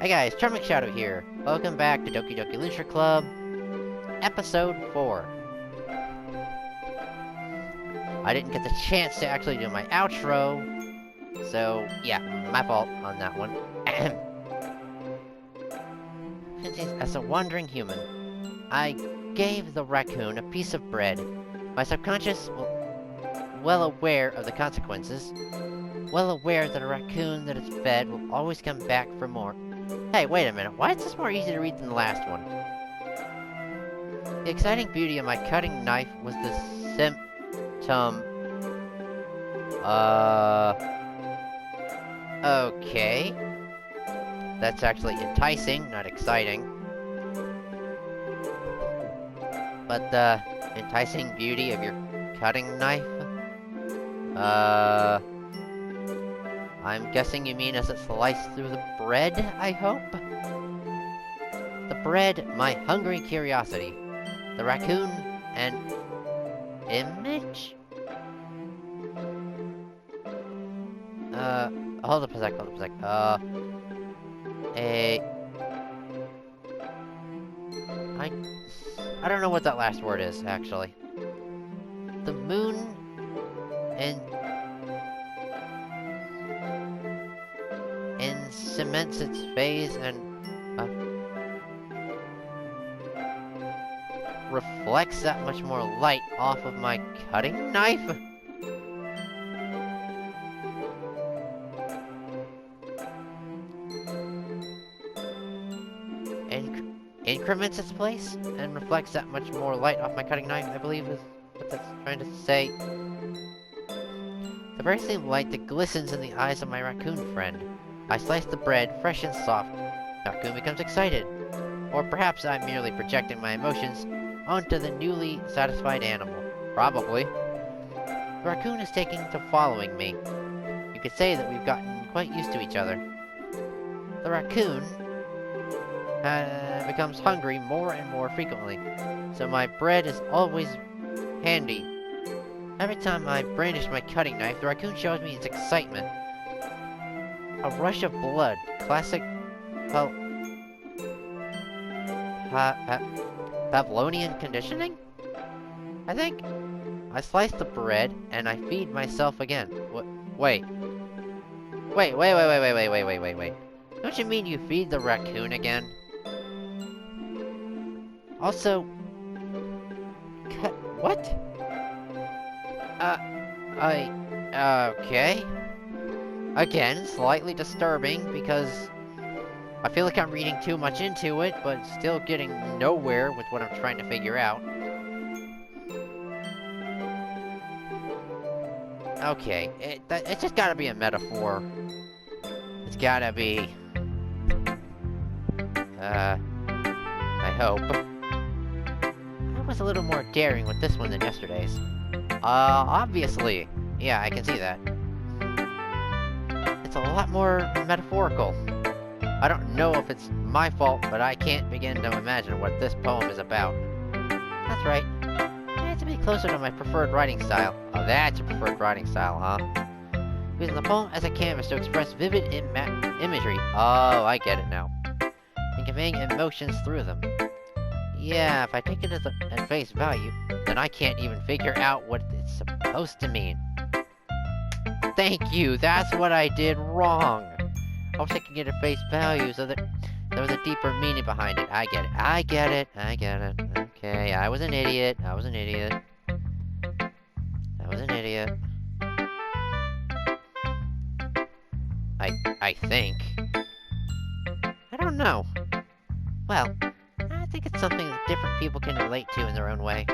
Hey guys, Charmingshadow here. Welcome back to Doki Doki Literature Club, Episode 4. I didn't get the chance to actually do my outro, so yeah, my fault on that one. As a wandering human, I gave the raccoon a piece of bread. My subconscious, well aware of the consequences, well aware that a raccoon that is fed will always come back for more. Hey, wait a minute, why is this more easy to read than the last one? The exciting beauty of my cutting knife was the symptom... Okay. That's actually enticing, not exciting. But the enticing beauty of your cutting knife? I'm guessing you mean as it sliced through the bread, I hope? The bread, my hungry curiosity. The raccoon, an image? Hold up a sec. I don't know what that last word is, actually. The moon and cements its phase and reflects that much more light off of my cutting knife? Increments its place and reflects that much more light off my cutting knife, I believe is what that's trying to say. The very same light that glistens in the eyes of my raccoon friend. I slice the bread, fresh and soft. The raccoon becomes excited. Or perhaps I'm merely projecting my emotions onto the newly satisfied animal. Probably. The raccoon is taking to following me. You could say that we've gotten quite used to each other. The raccoon becomes hungry more and more frequently, so my bread is always handy. Every time I brandish my cutting knife, the raccoon shows me its excitement. A rush of blood. Classic Pavlovian conditioning? I think. I slice the bread, and I feed myself again. Wait. Don't you mean you feed the raccoon again? Also... What? Okay. Again, slightly disturbing, because I feel like I'm reading too much into it, but still getting nowhere with what I'm trying to figure out. Okay, it's just gotta be a metaphor. It's gotta be... I hope. I was a little more daring with this one than yesterday's. Obviously. Yeah, I can see that. It's a lot more metaphorical. I don't know if it's my fault, but I can't begin to imagine what this poem is about. That's right. I had to be closer to my preferred writing style. Oh, that's your preferred writing style, huh? Using the poem as a canvas to express vivid imagery. Oh, I get it now. And conveying emotions through them. Yeah, if I take it at face value, then I can't even figure out what it's supposed to mean. Thank you, that's what I did wrong. I was taking it at face value so that there was a deeper meaning behind it. I get it. Okay, I was an idiot. I think. I don't know. Well, I think it's something that different people can relate to in their own way.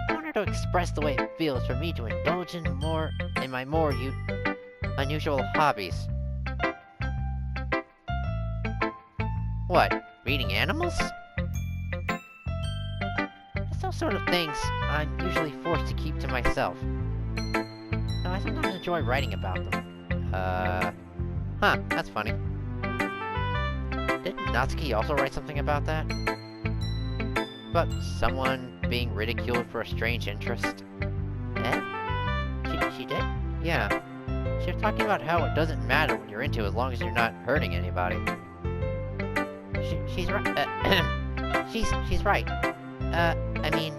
I wanted to express the way it feels for me to indulge in my more unusual hobbies. What? Reading animals? It's those sort of things I'm usually forced to keep to myself. Though I sometimes enjoy writing about them. That's funny. Didn't Natsuki also write something about that? About someone being ridiculed for a strange interest? She did? Yeah. She was talking about how it doesn't matter what you're into as long as you're not hurting anybody. she's right. She's right. I mean,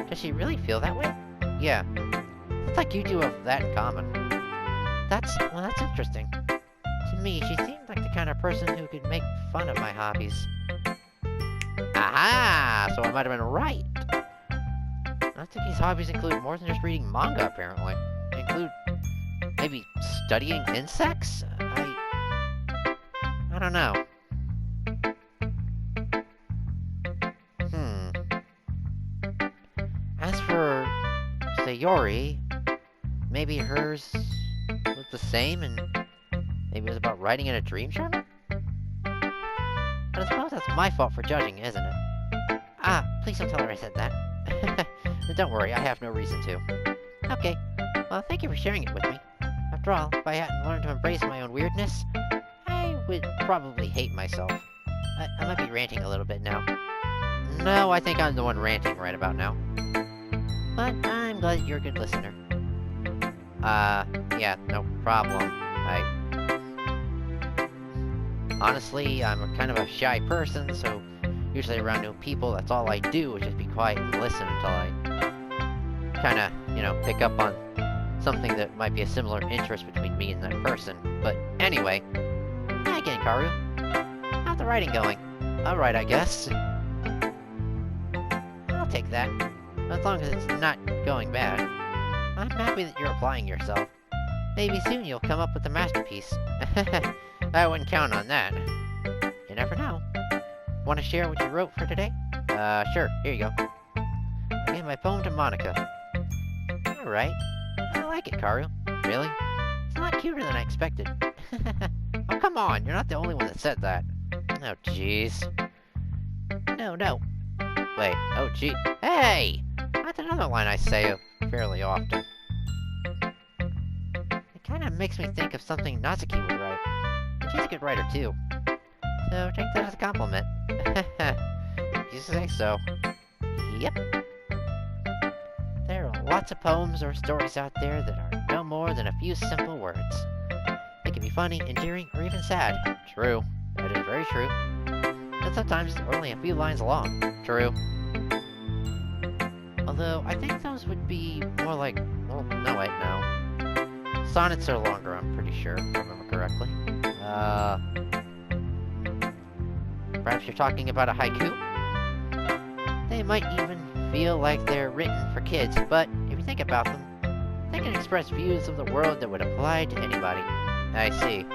does she really feel that way? Yeah. It's like you two have that in common. That's interesting. To me, she seemed like the kind of person who could make fun of my hobbies. Aha! So I might have been right. Natsuki's hobbies include more than just reading manga, apparently. They include maybe studying insects? I don't know. As for Sayori, maybe hers was the same, and maybe it was about writing in a dream journal? But I suppose that's my fault for judging, isn't it? Ah, please don't tell her I said that. Don't worry, I have no reason to. Okay, well, thank you for sharing it with me. After all, if I hadn't learned to embrace my own weirdness, I would probably hate myself. I might be ranting a little bit now. No, I think I'm the one ranting right about now. But I'm glad you're a good listener. Yeah, no problem. Honestly, I'm kind of a shy person, so usually around new people, that's all I do, is just be quiet and listen until I kinda, pick up on something that might be a similar interest between me and that person. But anyway, hi again, Karu. How's the writing going? Alright, I guess. I'll take that. As long as it's not going bad. I'm happy that you're applying yourself. Maybe soon you'll come up with a masterpiece. I wouldn't count on that. You never know. Want to share what you wrote for today? Sure. Here you go. I gave my poem to Monica. Alright. I like it, Karu. Really? It's a lot cuter than I expected. Oh, come on. You're not the only one that said that. Oh, jeez. No. Wait. Oh, gee. Hey! That's another line I say fairly often. It kind of makes me think of something Natsuki would write. And she's a good writer, too. So take that as a compliment. You say so. Yep. There are lots of poems or stories out there that are no more than a few simple words. They can be funny, endearing, or even sad. True. That is very true. And sometimes they're only a few lines long. True. Although, I think those would be more like... Well, no, wait, no. Sonnets are longer, I'm pretty sure, if I remember correctly. Perhaps you're talking about a haiku? They might even feel like they're written for kids, but if you think about them, they can express views of the world that would apply to anybody. I see.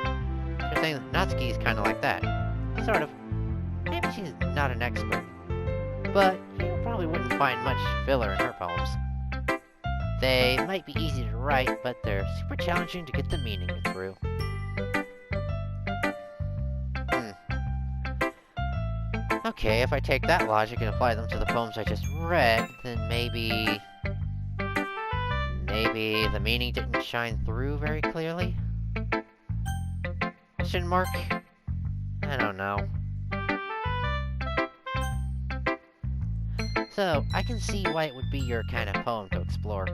You're saying that Natsuki is kind of like that. Sort of. Maybe she's not an expert. But you probably wouldn't find much filler in her poems. They might be easy to write, but they're super challenging to get the meaning through. Okay, if I take that logic and apply them to the poems I just read, then maybe the meaning didn't shine through very clearly? Question mark? I don't know. So, I can see why it would be your kind of poem to explore.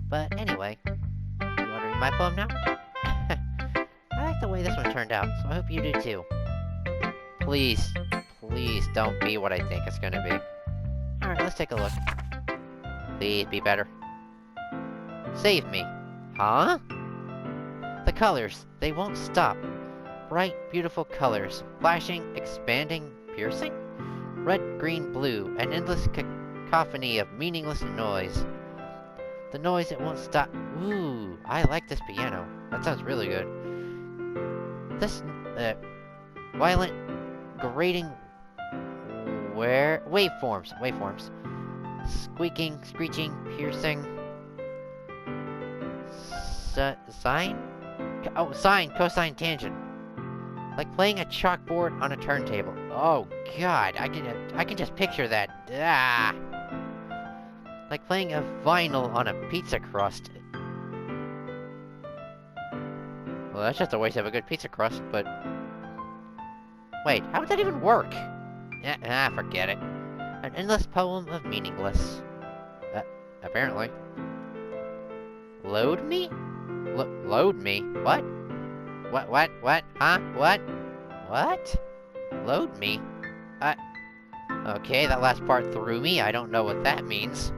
But anyway, you want to read my poem now? I like the way this one turned out, so I hope you do too. Please don't be what I think it's gonna be. Alright, let's take a look. Please be better. Save me. Huh? The colors, they won't stop. Bright, beautiful colors. Flashing, expanding, piercing? Red, green, blue. An endless cacophony of meaningless noise. The noise that won't stop. Ooh, I like this piano. That sounds really good. This, violent, grating... Waveforms. Squeaking, screeching, piercing. Sine, cosine, tangent. Like playing a chalkboard on a turntable. Oh god, I can just picture that. Ah! Like playing a vinyl on a pizza crust. Well, that's just a waste of a good pizza crust, but... Wait, how would that even work? Forget it. An endless poem of meaningless. Apparently. Load me? Load me? What? What? Huh? What? Load me? Okay, that last part threw me. I don't know what that means.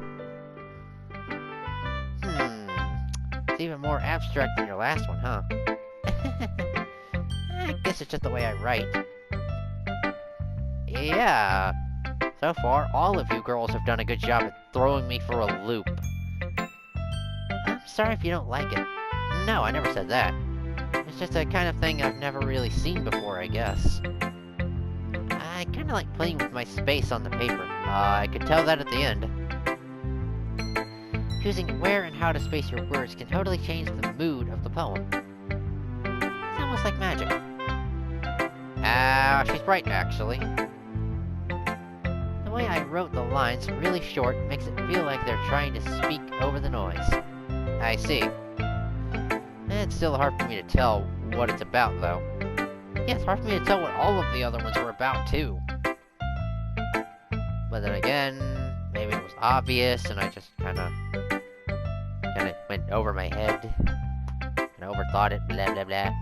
It's even more abstract than your last one, huh? I guess it's just the way I write. Yeah. So far, all of you girls have done a good job at throwing me for a loop. I'm sorry if you don't like it. No, I never said that. It's just a kind of thing I've never really seen before, I guess. I kinda like playing with my space on the paper. I could tell that at the end. Choosing where and how to space your words can totally change the mood of the poem. It's almost like magic. She's right, actually. The way I wrote the lines really short makes it feel like they're trying to speak over the noise. I see. It's still hard for me to tell what it's about, though. Yeah, it's hard for me to tell what all of the other ones were about, too. But then again, maybe it was obvious, and I just kinda went over my head. And overthought it, blah blah blah.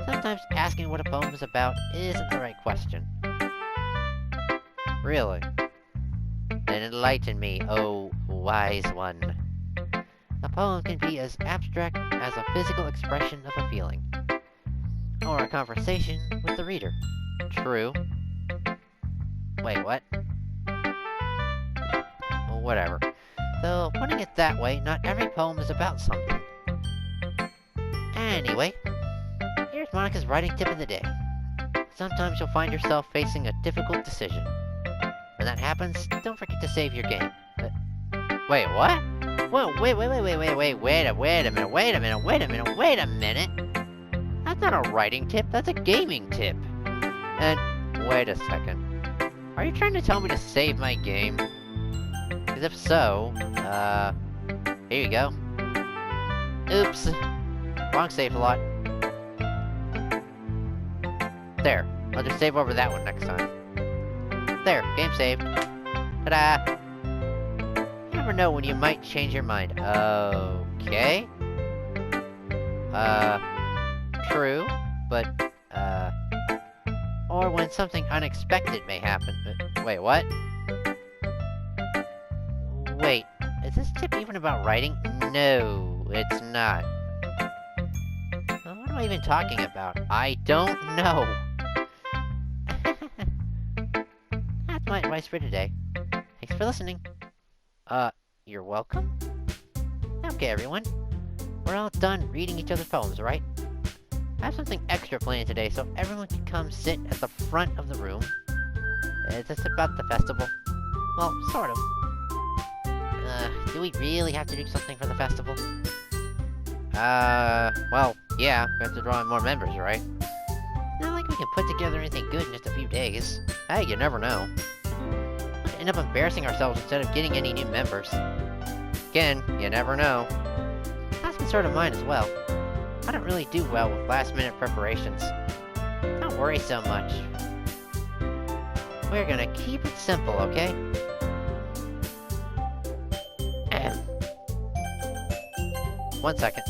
Sometimes asking what a poem is about isn't the right question. Really? Then enlighten me, oh wise one. A poem can be as abstract as a physical expression of a feeling, or a conversation with the reader. True. Wait, what? Well, whatever. Though, putting it that way, not every poem is about something. Anyway, here's Monica's writing tip of the day. Sometimes you'll find yourself facing a difficult decision. When that happens, don't forget to save your game. Wait, what? Whoa, wait a minute. That's not a writing tip, that's a gaming tip. And, wait a second. Are you trying to tell me to save my game? Because if so, here you go. Oops. Wrong save slot. There. I'll just save over that one next time. There, game saved. Ta-da! You never know when you might change your mind. Okay. True, but, or when something unexpected may happen. Wait, what? Wait, is this tip even about writing? No, it's not. Well, what am I even talking about? I don't know. That's my advice for today. Thanks for listening. You're welcome? Okay, everyone. We're all done reading each other's poems, right? I have something extra planned today, so everyone can come sit at the front of the room. Is this about the festival? Well, sort of. Do we really have to do something for the festival? Well, yeah, we have to draw in more members, right? Not like we can put together anything good in just a few days. Hey, you never know. We'll end up embarrassing ourselves instead of getting any new members. Again, you never know. That's concern of mine as well. I don't really do well with last-minute preparations. Don't worry so much. We're gonna keep it simple, okay? One second.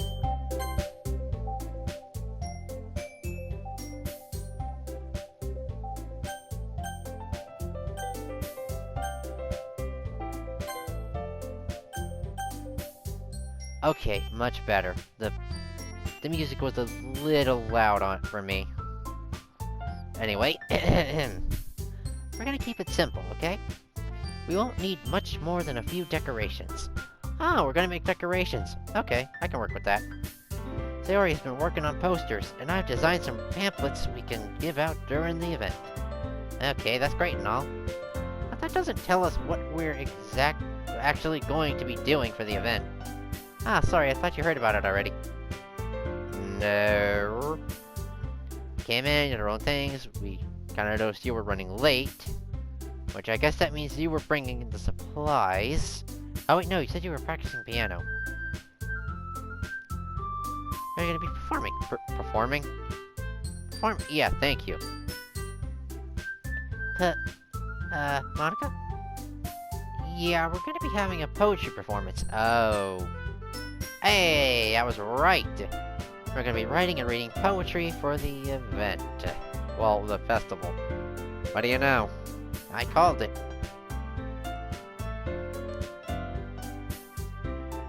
Okay, much better. The music was a little loud for me. Anyway, we're gonna keep it simple, okay? We won't need much more than a few decorations. Oh, we're gonna make decorations. Okay, I can work with that. Sayori has been working on posters, and I've designed some pamphlets we can give out during the event. Okay, that's great and all. But that doesn't tell us what we're actually going to be doing for the event. Ah, sorry, I thought you heard about it already. No. Came in, did our own things, we kinda noticed you were running late. Which I guess that means you were bringing in the supplies. Oh wait, no, you said you were practicing piano. Are you gonna be performing? Performing? Yeah, thank you. Monica? Yeah, we're gonna be having a poetry performance. Oh. Hey, I was right. We're gonna be writing and reading poetry for the event. well, the festival. What do you know? I called it.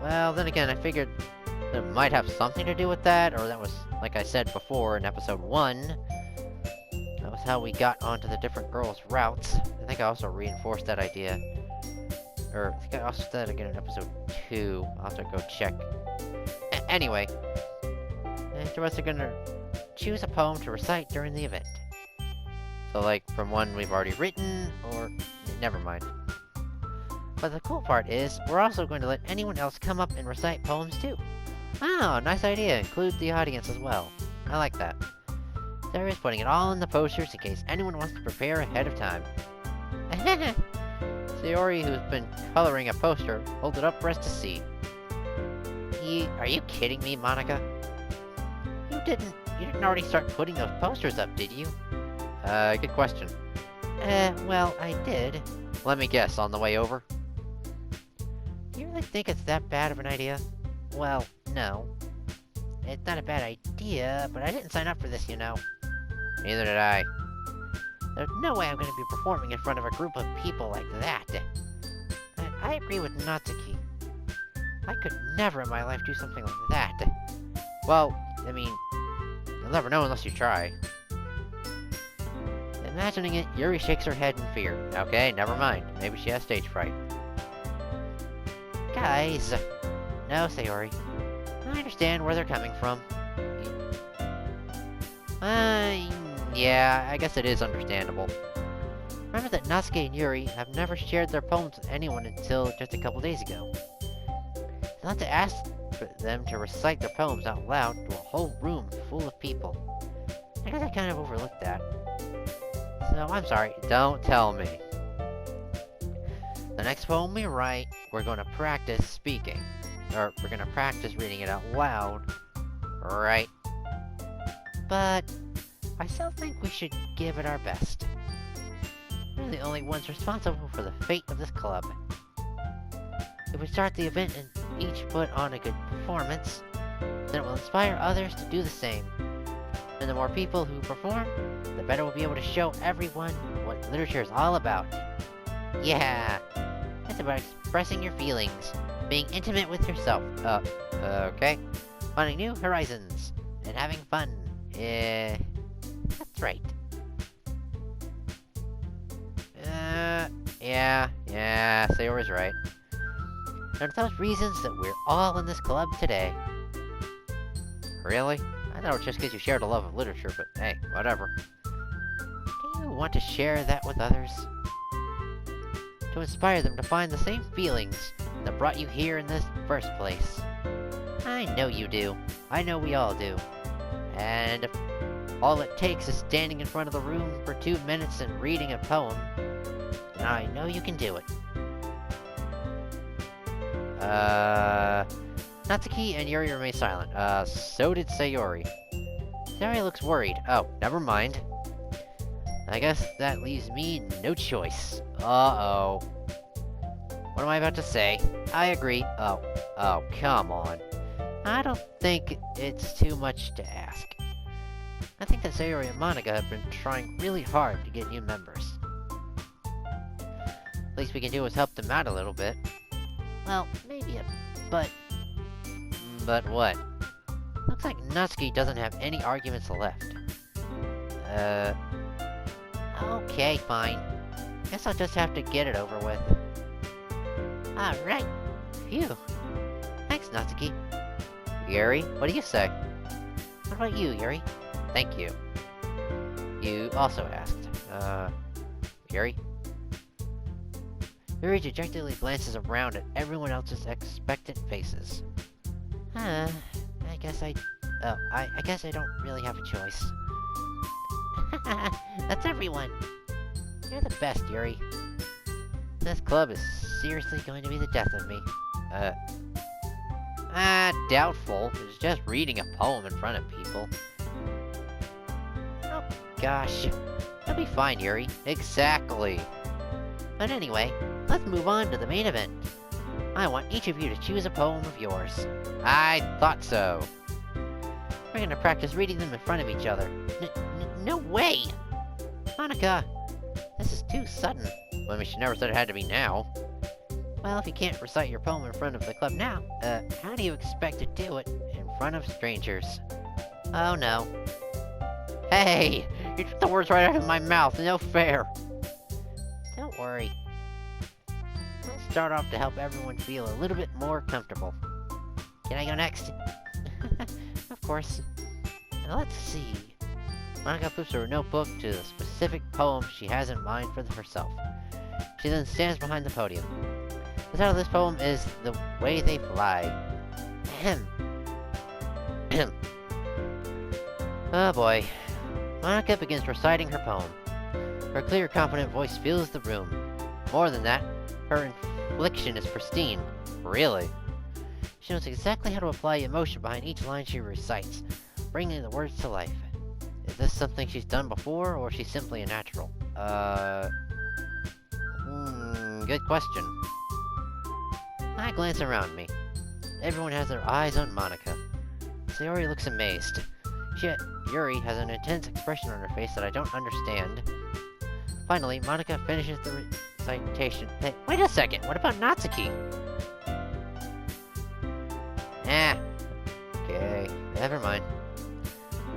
Well, then again, I figured it might have something to do with that, or that was, like I said before in episode 1, that was how we got onto the different girls' routes. I think I also reinforced that idea. Or, I think I also said it again in episode 2. I'll have to go check. Anyway, the rest are gonna choose a poem to recite during the event. So, like, from one we've already written, or... never mind. But the cool part is, we're also going to let anyone else come up and recite poems too. Oh, nice idea. Include the audience as well. I like that. Sayori's putting it all in the posters in case anyone wants to prepare ahead of time. Sayori, who's been coloring a poster, holds it up for us to see. Are you kidding me, Monica? You didn't already start putting those posters up, did you? Good question. Well, I did. Let me guess, on the way over? Do you really think it's that bad of an idea? Well, no. It's not a bad idea, but I didn't sign up for this, you know. Neither did I. There's no way I'm going to be performing in front of a group of people like that. I agree with Natsuki. I could never in my life do something like that. Well, I mean, you'll never know unless you try. Imagining it, Yuri shakes her head in fear. Okay, never mind. Maybe she has stage fright. Guys! No, Sayori. I understand where they're coming from. Yeah, I guess it is understandable. Remember that Natsuki and Yuri have never shared their poems with anyone until just a couple days ago. It's not to ask for them to recite their poems out loud to a whole room full of people. I guess I kind of overlooked that. So, I'm sorry, don't tell me. The next poem we write, we're going to practice speaking. Or, we're going to practice reading it out loud. Right? But, I still think we should give it our best. We're the only ones responsible for the fate of this club. If we start the event and each put on a good performance, then it will inspire others to do the same. And the more people who perform, the better we'll be able to show everyone what literature is all about. Yeah! It's about expressing your feelings, being intimate with yourself. Okay. Finding new horizons, and having fun. That's right. Yeah, Sayori's right. And for those reasons that we're all in this club today. Really? I thought it was just because you shared a love of literature, but hey, whatever. Do you want to share that with others? To inspire them to find the same feelings that brought you here in this first place. I know you do. I know we all do. And if all it takes is standing in front of the room for 2 minutes and reading a poem, then I know you can do it. Natsuki and Yuri remain silent. So did Sayori. Sayori looks worried. Oh, never mind. I guess that leaves me no choice. Uh-oh. What am I about to say? I agree. Oh, come on. I don't think it's too much to ask. I think that Sayori and Monica have been trying really hard to get new members. Least we can do is help them out a little bit. Well, maybe but what? Looks like Natsuki doesn't have any arguments left. Okay, fine. Guess I'll just have to get it over with. Alright. Phew. Thanks, Natsuki. Yuri, what do you say? What about you, Yuri? Thank you. You also asked. Yuri? Yuri dejectedly glances around at everyone else's expectant faces. I guess I don't really have a choice. That's everyone! You're the best, Yuri. This club is seriously going to be the death of me. Doubtful. It's just reading a poem in front of people. Oh, gosh. You'll be fine, Yuri. Exactly. But anyway, let's move on to the main event. I want each of you to choose a poem of yours. I thought so. We're gonna practice reading them in front of each other. No way! Monica! This is too sudden. Well, I mean, she never said it had to be now. Well, if you can't recite your poem in front of the club now, how do you expect to do it in front of strangers? Oh no. Hey! You took the words right out of my mouth, no fair! Don't worry. I'll start off to help everyone feel a little bit more comfortable. Can I go next? Of course. Now let's see. Monica flips her notebook to the specific poem she has in mind for herself. She then stands behind the podium. The title of this poem is The Way They Fly. Ahem. Ahem. Oh boy. Monica begins reciting her poem. Her clear, confident voice fills the room. More than that, her inflection is pristine. Really? She knows exactly how to apply emotion behind each line she recites, bringing the words to life. Is this something she's done before, or is she simply a natural? Good question. I glance around me. Everyone has their eyes on Monica. Sayori looks amazed. Yuri has an intense expression on her face that I don't understand. Finally, Monica finishes the recitation. Hey, wait a second, what about Natsuki? Okay, never mind.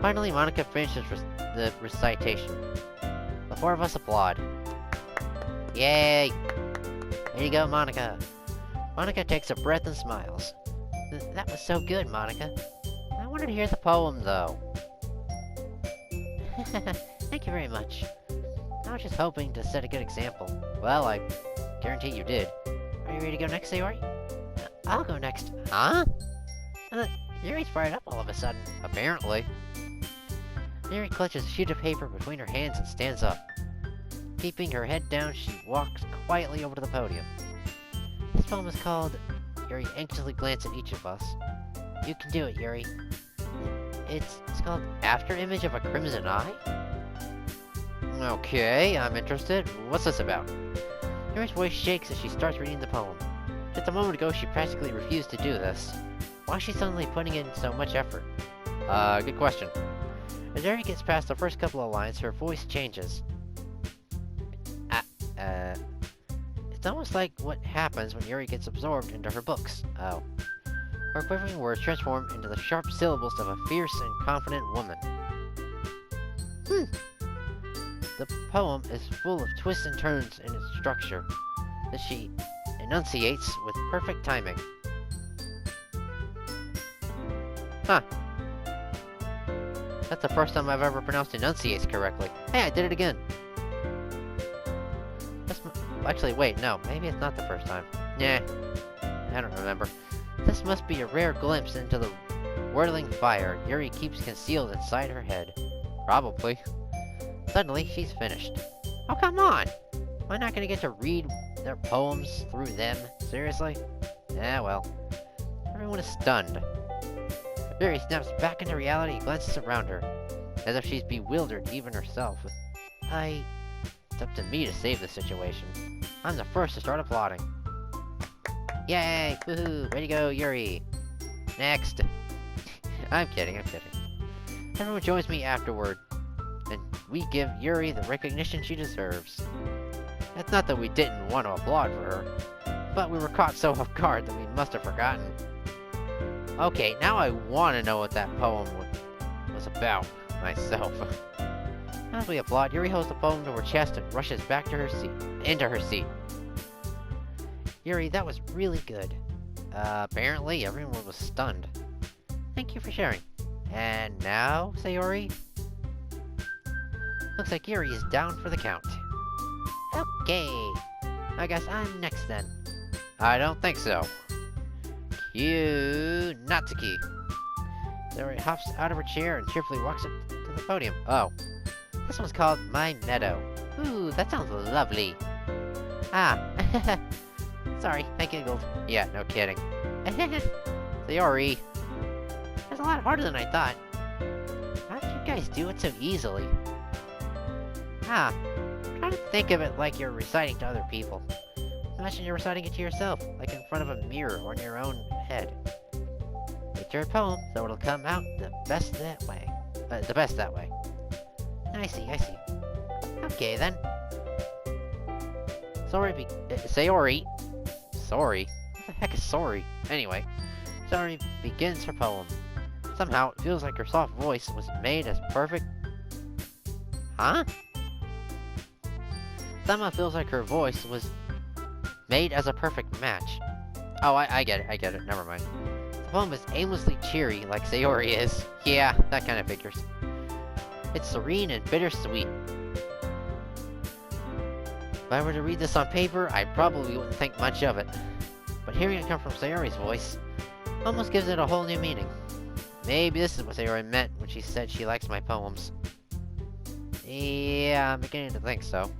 Finally, Monica finishes the recitation. The four of us applaud. Yay! There you go, Monica. Monica takes a breath and smiles. That was so good, Monica. I wanted to hear the poem, though. Thank you very much. I was just hoping to set a good example. Well, I guarantee you did. Are you ready to go next, Sayori? I'll go next. Huh? Yuri's fired up all of a sudden. Apparently. Yuri clutches a sheet of paper between her hands and stands up. Keeping her head down, she walks quietly over to the podium. This poem is called... Yuri anxiously glances at each of us. You can do it, Yuri. It's called After Image of a Crimson Eye? Okay, I'm interested. What's this about? Yuri's voice shakes as she starts reading the poem. Just a moment ago, she practically refused to do this. Why is she suddenly putting in so much effort? Good question. As Yuri gets past the first couple of lines, her voice changes. It's almost like what happens when Yuri gets absorbed into her books. Oh. Her quivering words transform into the sharp syllables of a fierce and confident woman. The poem is full of twists and turns in its structure that she enunciates with perfect timing. Huh. That's the first time I've ever pronounced enunciates correctly. Hey, I did it again! Actually, wait, no, maybe it's not the first time. Nah, I don't remember. This must be a rare glimpse into the whirling fire Yuri keeps concealed inside her head. Probably. Suddenly, she's finished. Oh, come on! Am I not gonna get to read their poems through them? Seriously? Well. Everyone is stunned. Yuri snaps back into reality and glances around her, as if she's bewildered even herself. It's up to me to save the situation. I'm the first to start applauding. Yay! Woohoo! Way to go, Yuri! Next! I'm kidding. Everyone joins me afterward, and we give Yuri the recognition she deserves. It's not that we didn't want to applaud for her, but we were caught so off guard that we must have forgotten. Okay, now I want to know what that poem was about, myself. As we applaud, Yuri holds the poem to her chest and rushes back to into her seat. Yuri, that was really good. Apparently everyone was stunned. Thank you for sharing. And now, Sayori? Looks like Yuri is down for the count. Okay. I guess I'm next then. I don't think so. Cue Natsuki. Sayori hops out of her chair and cheerfully walks up to the podium. Oh. This one's called My Meadow. Ooh, that sounds lovely. Sorry, I giggled. Yeah, no kidding. Sayori. That's a lot harder than I thought. How did you guys do it so easily? Try to think of it like you're reciting to other people. Imagine you're reciting it to yourself, like in front of a mirror or in your own head. It's your poem, so it'll come out the best that way. I see. Okay, then. Sayori. Sorry? What the heck is sorry? Anyway, Sayori begins her poem. Somehow, it feels like her soft voice was made as perfect... Huh? Somehow it feels like her voice was made as a perfect match. Oh, I get it, never mind. The poem is aimlessly cheery, like Sayori is. Yeah, that kind of figures. It's serene and bittersweet. If I were to read this on paper, I probably wouldn't think much of it. But hearing it come from Sayori's voice almost gives it a whole new meaning. Maybe this is what Sayori meant when she said she likes my poems. Yeah, I'm beginning to think so.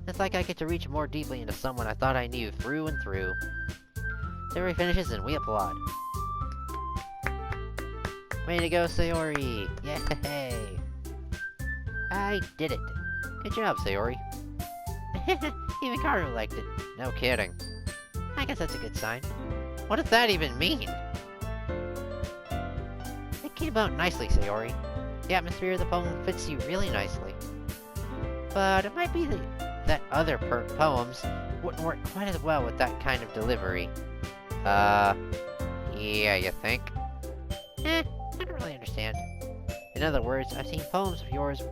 It's like I get to reach more deeply into someone I thought I knew through and through. Sayori finishes and we applaud. Way to go, Sayori! Yay! I did it! Good job, Sayori. Even Karu liked it. No kidding. I guess that's a good sign. What does that even mean? It came out nicely, Sayori. The atmosphere of the poem fits you really nicely. But it might be that other poems wouldn't work quite as well with that kind of delivery. Yeah, you think? I don't really understand. In other words, I've seen poems of yours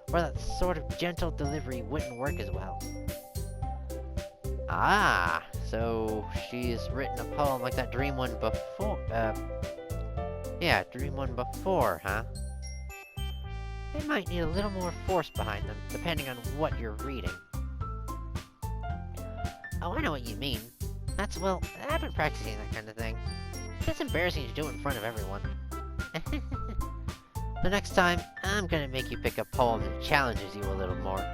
where that sort of gentle delivery wouldn't work as well. Ah, so she's written a poem like that Dream one before, yeah, Dream one before, huh? They might need a little more force behind them, depending on what you're reading. Oh, I know what you mean. Well, I've been practicing that kind of thing. It's embarrassing to do it in front of everyone. The next time, I'm gonna make you pick a poem that challenges you a little more.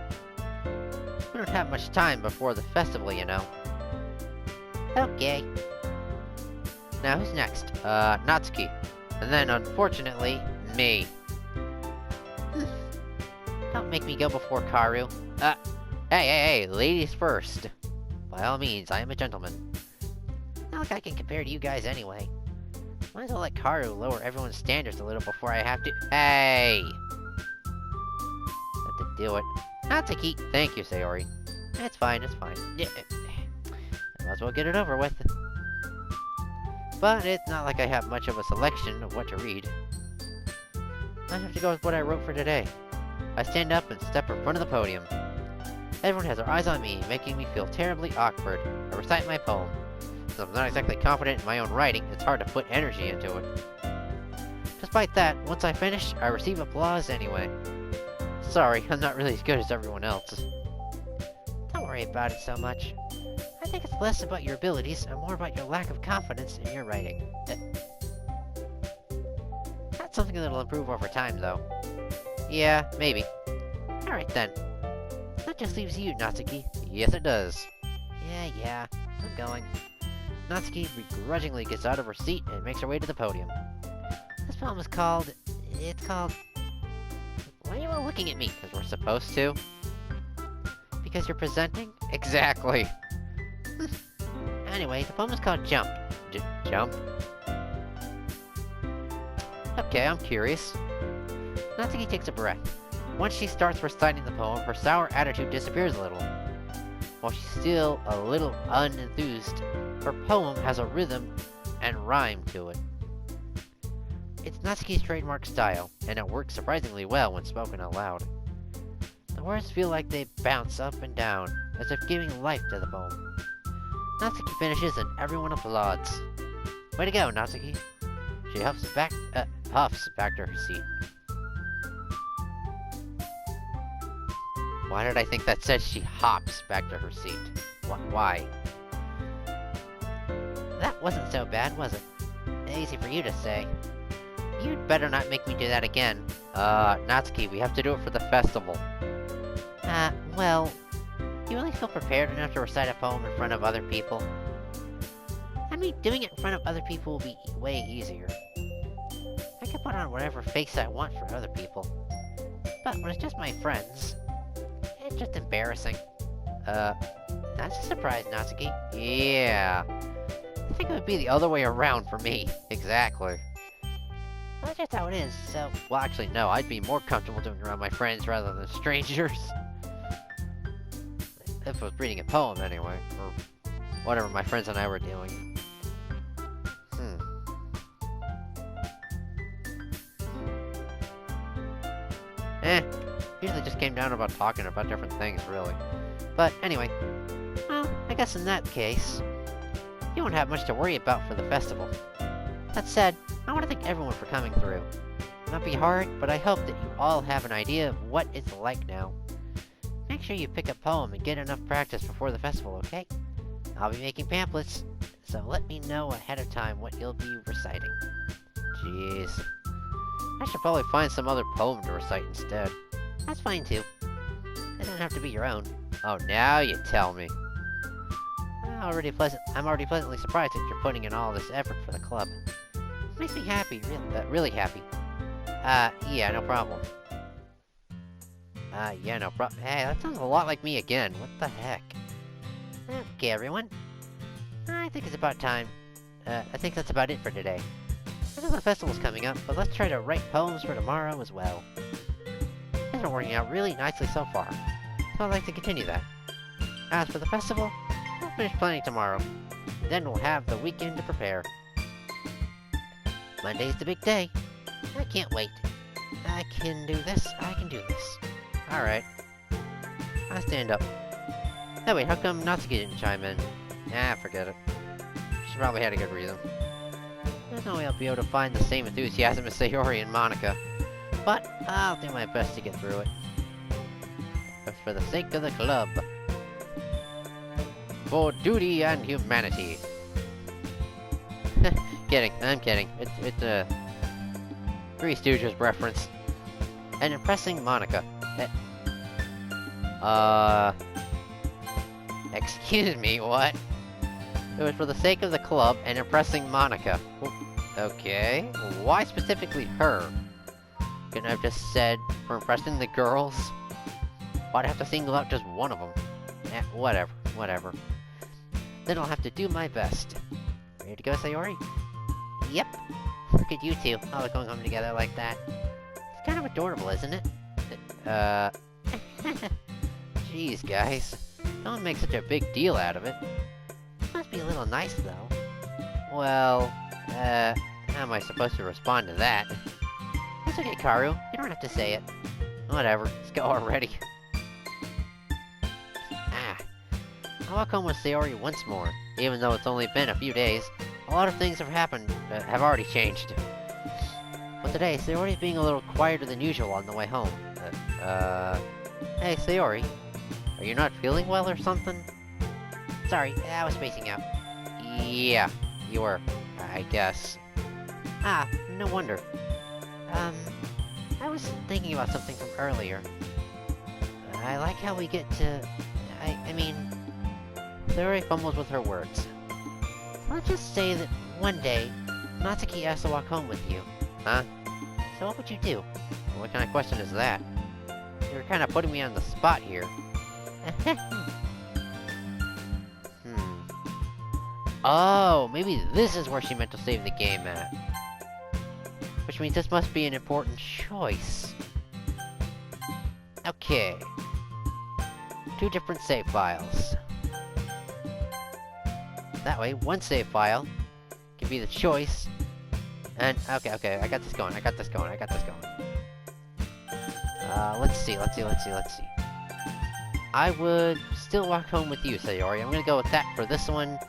We don't have much time before the festival, you know. Okay. Now, who's next? Natsuki. And then, unfortunately, me. Don't make me go before Karu. Hey, ladies first. By all means, I am a gentleman. Not like I can compare to you guys anyway. Might as well let Karu lower everyone's standards a little before I have to— Hey! Have to do it. Natsuki! Thank you, Sayori. It's fine. Yeah. Might as well get it over with. But it's not like I have much of a selection of what to read. I have to go with what I wrote for today. I stand up and step in front of the podium. Everyone has their eyes on me, making me feel terribly awkward. I recite my poem. Since I'm not exactly confident in my own writing, it's hard to put energy into it. Despite that, once I finish, I receive applause anyway. Sorry, I'm not really as good as everyone else. Don't worry about it so much. I think it's less about your abilities and more about your lack of confidence in your writing. That's something that'll improve over time, though. Yeah, maybe. Alright then. That just leaves you, Natsuki. Yes, it does. Yeah, I'm going. Natsuki begrudgingly gets out of her seat and makes her way to the podium. This poem is called... Why are you all looking at me? Because we're supposed to? Because you're presenting? Exactly. Anyway, the poem is called Jump. Jump? Okay, I'm curious. Natsuki takes a breath. Once she starts reciting the poem, her sour attitude disappears a little. While she's still a little unenthused, her poem has a rhythm and rhyme to it. It's Natsuki's trademark style, and it works surprisingly well when spoken out loud. The words feel like they bounce up and down, as if giving life to the poem. Natsuki finishes and everyone applauds. Way to go, Natsuki! She huffs back to her seat. Why did I think that said she hops back to her seat? Why? That wasn't so bad, was it? Easy for you to say. You'd better not make me do that again. Natsuki, we have to do it for the festival. Well... You really feel prepared enough to recite a poem in front of other people? I mean, doing it in front of other people will be way easier. I can put on whatever face I want for other people. But when it's just my friends, it's just embarrassing. That's a surprise, Natsuki. Yeah. I think it would be the other way around for me. Exactly. Well, that's just how it is, so... Well, actually, no, I'd be more comfortable doing it around my friends rather than strangers. If I was reading a poem, anyway. Or whatever my friends and I were doing. Usually just came down about talking about different things, really. But anyway, well, I guess in that case, you won't have much to worry about for the festival. That said, I want to thank everyone for coming through. It might be hard, but I hope that you all have an idea of what it's like now. Make sure you pick a poem and get enough practice before the festival, okay? I'll be making pamphlets, so let me know ahead of time what you'll be reciting. Jeez. I should probably find some other poem to recite instead. That's fine too. They don't have to be your own. Oh, now you tell me. I'm already pleasantly surprised that you're putting in all this effort for the club. It makes me happy, really happy. Yeah, no problem. Yeah, no problem. Hey, that sounds a lot like me again. What the heck? Okay, everyone. I think it's about time. I think that's about it for today. I know the festival's coming up, but let's try to write poems for tomorrow as well. Things are working out really nicely so far, so I'd like to continue that. As for the festival, we'll finish planning tomorrow. Then we'll have the weekend to prepare. Monday's the big day. I can't wait. I can do this. I can do this. Alright. I'll stand up. Oh wait, how come Natsuki didn't chime in? Forget it. She probably had a good reason. There's no way I'll be able to find the same enthusiasm as Sayori and Monica. But I'll do my best to get through it. But for the sake of the club. For duty and humanity. Kidding, I'm kidding. It's a Three Stooges reference. And impressing Monica. Excuse me, what? It was for the sake of the club and impressing Monica. Okay, why specifically her? Couldn't I have just said, for impressing the girls? Why'd I have to single out just one of them? Whatever. Then I'll have to do my best. Ready to go, Sayori? Yep. Look at you two, all going home together like that. It's kind of adorable, isn't it? Jeez, guys. Don't make such a big deal out of it. Must be a little nice, though. Well, how am I supposed to respond to that? It's okay, Karu. You don't have to say it. Whatever. Let's go already. I walk home with Sayori once more. Even though it's only been a few days, a lot of things have happened, have already changed. But today, Sayori's being a little quieter than usual on the way home. Hey, Sayori. Are you not feeling well or something? Sorry, I was spacing out. Yeah, you were, I guess. No wonder. I was thinking about something from earlier. I like how we get to... I mean... Sayori fumbles with her words. Let's just say that one day, Natsuki asks to walk home with you. Huh? So what would you do? Well, what kind of question is that? You're kind of putting me on the spot here. Oh, maybe this is where she meant to save the game at. Which means this must be an important choice. Okay. 2 different save files. That way, one save file can be the choice. And, okay, I got this going. Let's see. I would still walk home with you, Sayori. I'm gonna go with that for this one.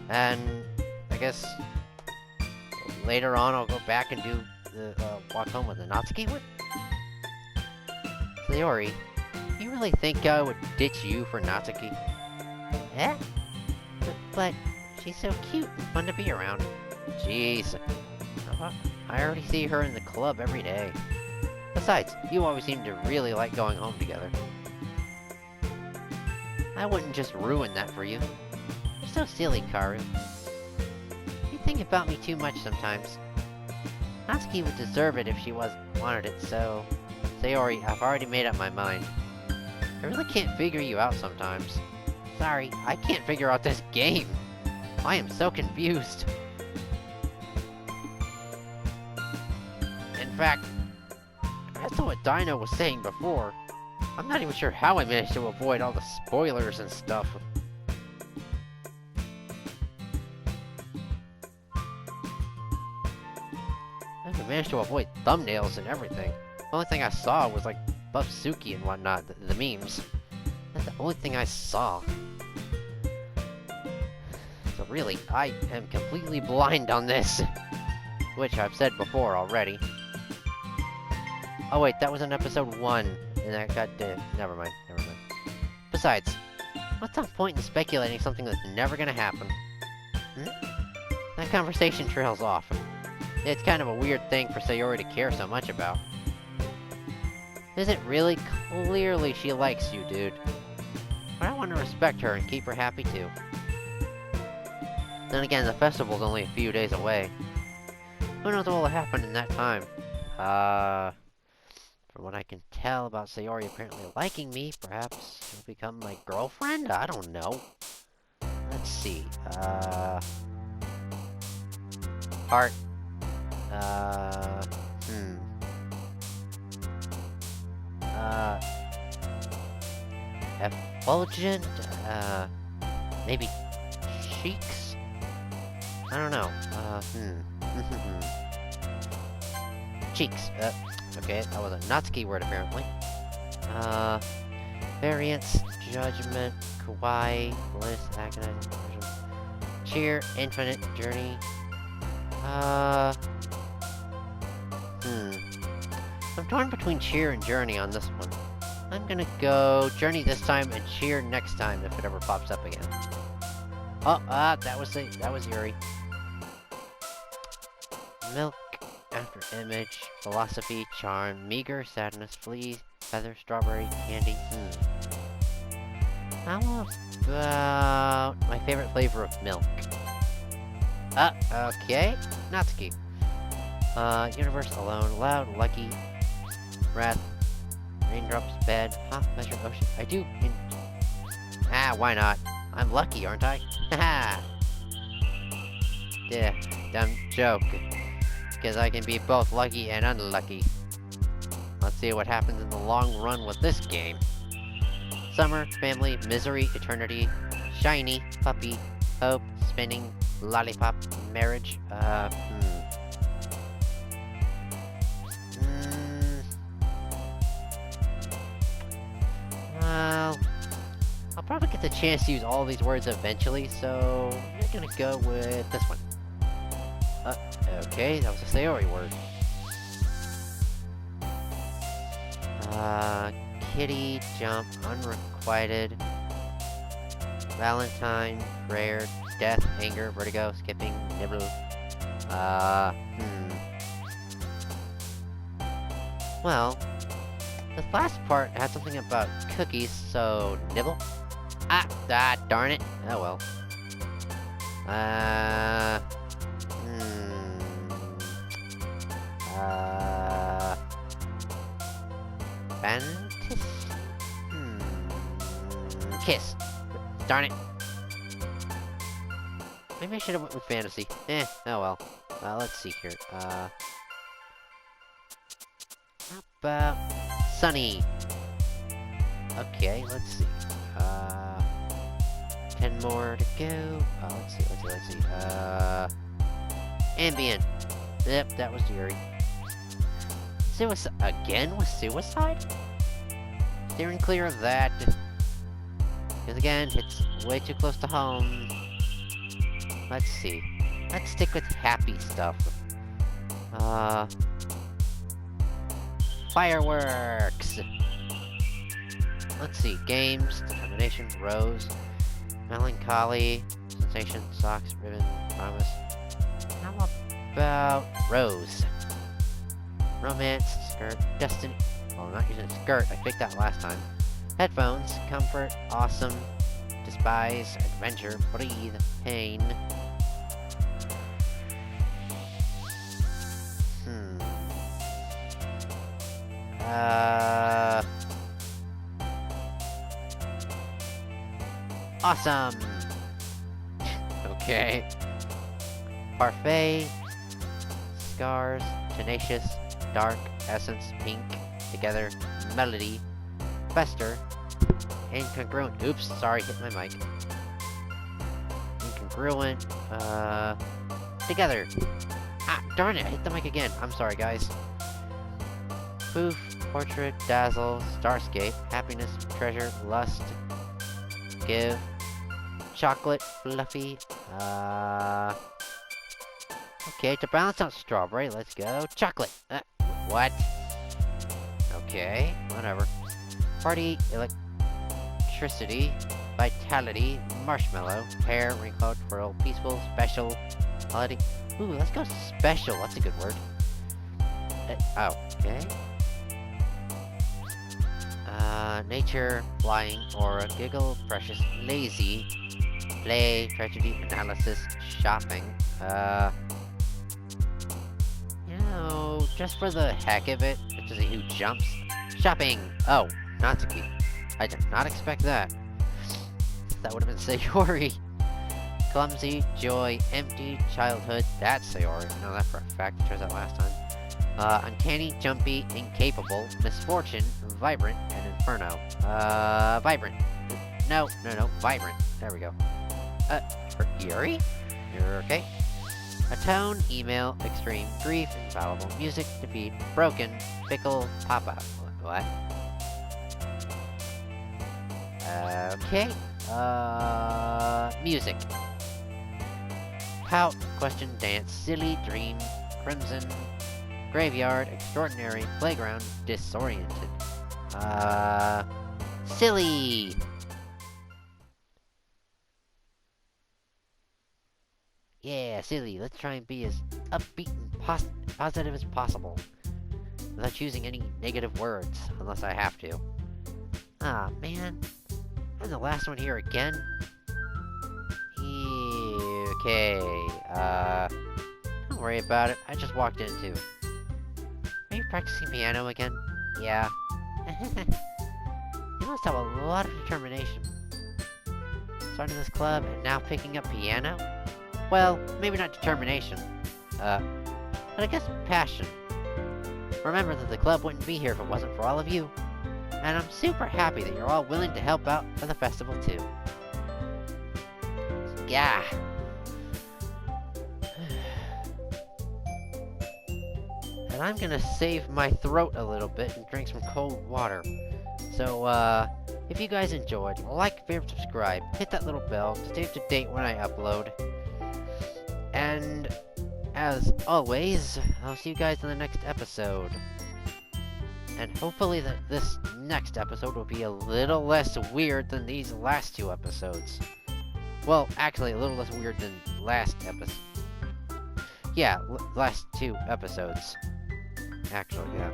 And I guess later on I'll go back and do the walk home with the Natsuki one. Sayori, you really think I would ditch you for Natsuki? Eh? But she's so cute and fun to be around. Jeez. I already see her in the club every day. Besides, you always seem to really like going home together. I wouldn't just ruin that for you. You're so silly, Karu. You think about me too much sometimes. Natsuki would deserve it if she wanted it, so... Sayori, I've already made up my mind. I really can't figure you out sometimes. Sorry, I can't figure out this game. I am so confused. fact, as to what Dino was saying before, I'm not even sure how I managed to avoid all the spoilers and stuff. I even managed to avoid thumbnails and everything. The only thing I saw was like Buff Suki and whatnot, the memes. That's the only thing I saw. So really, I am completely blind on this. Which I've said before already. Oh wait, that was in episode 1, and that got never mind. Besides, what's the point in speculating something that's never gonna happen? That conversation trails off. It's kind of a weird thing for Sayori to care so much about. Is it really? Clearly she likes you, dude. But I want to respect her and keep her happy too. Then again, the festival's only a few days away. Who knows what will happen in that time? From what I can tell about Sayori apparently liking me, perhaps she'll become my girlfriend? I don't know. Let's see, heart, effulgent, maybe cheeks? I don't know, cheeks, okay, that was a Natsuki word apparently. Variance, judgment, kawaii, bliss, agonizing, cheer, infinite, journey. I'm torn between cheer and journey on this one. I'm gonna go journey this time and cheer next time if it ever pops up again. Oh, that was Yuri. Milk, after image, philosophy, charm, meager, sadness, fleas, feather, strawberry, candy. How about my favorite flavor of milk? Okay. Natsuki. Universe, alone, loud, lucky, breath, raindrops, bed, half measure, ocean. I do why not? I'm lucky, aren't I? Haha! Yeah, dumb joke. Because I can be both lucky and unlucky. Let's see what happens in the long run with this game. Summer, family, misery, eternity, shiny, puppy, hope, spinning, lollipop, marriage, well, I'll probably get the chance to use all these words eventually, so I'm gonna go with this one. Okay, that was a Sayori word. Kitty, jump, unrequited, Valentine, prayer, death, anger, vertigo, skipping, nibble. Well, this last part had something about cookies, so nibble? Darn it. Oh well. Fantasy? Kiss. Darn it. Maybe I should have went with fantasy. Oh well. Let's see here. How about sunny? Okay, let's see. 10 more to go. Let's see. Ambient. Yep, that was Yuri. Again with suicide? Steering clear of that. Because again, it's way too close to home. Let's see. Let's stick with happy stuff. Fireworks! Let's see. Games, determination, rose, melancholy, sensation, socks, ribbon, promise. How about rose? Romance, skirt, destiny. Oh, I'm not using a skirt. I faked that last time. Headphones, comfort, awesome, despise, adventure, breathe, pain. Awesome! Okay. Parfait, scars, tenacious, dark, essence, pink, together, melody, fester, incongruent. Oops, sorry, hit my mic. Incongruent, together. Ah, darn it, I hit the mic again. I'm sorry, guys. Poof, portrait, dazzle, starscape, happiness, treasure, lust, give, chocolate, fluffy, okay, to balance out strawberry, let's go. Chocolate! What? Okay, whatever. Party, electricity, vitality, marshmallow, hair, wrinkle, twirl, peaceful, special, holiday. Ooh, let's go special, that's a good word. Oh, okay. Nature, flying, aura, giggle, precious, lazy, play, tragedy, analysis, shopping, you know, just for the heck of it, which is a huge jumps. Shopping! Oh, Natsuki. I did not expect that. That would have been Sayori. Clumsy, joy, empty, childhood, that's Sayori. I know that for a fact, I chose that last time. Uncanny, jumpy, incapable, misfortune, vibrant, and inferno. Vibrant. No, vibrant. There we go. For Yuri? You're okay? Atone, email, extreme, grief, infallible, music, defeat, broken, fickle, pop-out. What? Okay. Music. Pout, question, dance, silly, dream, crimson, graveyard, extraordinary, playground, disoriented. Silly! Yeah, silly. Let's try and be as upbeat and positive as possible. Without using any negative words, unless I have to. Ah, man. I'm the last one here again? Okay, don't worry about it. I just walked in too. Are you practicing piano again? Yeah. You must have a lot of determination. Starting this club and now picking up piano? Well, maybe not determination. But I guess passion. Remember that the club wouldn't be here if it wasn't for all of you. And I'm super happy that you're all willing to help out for the festival too. Yeah. And I'm gonna save my throat a little bit and drink some cold water. So, if you guys enjoyed, like, favorite, subscribe, hit that little bell to stay up to date when I upload. And, as always, I'll see you guys in the next episode. And hopefully this next episode will be a little less weird than these last two episodes. Well, actually, a little less weird than last episode. Yeah, last two episodes. Actually, yeah.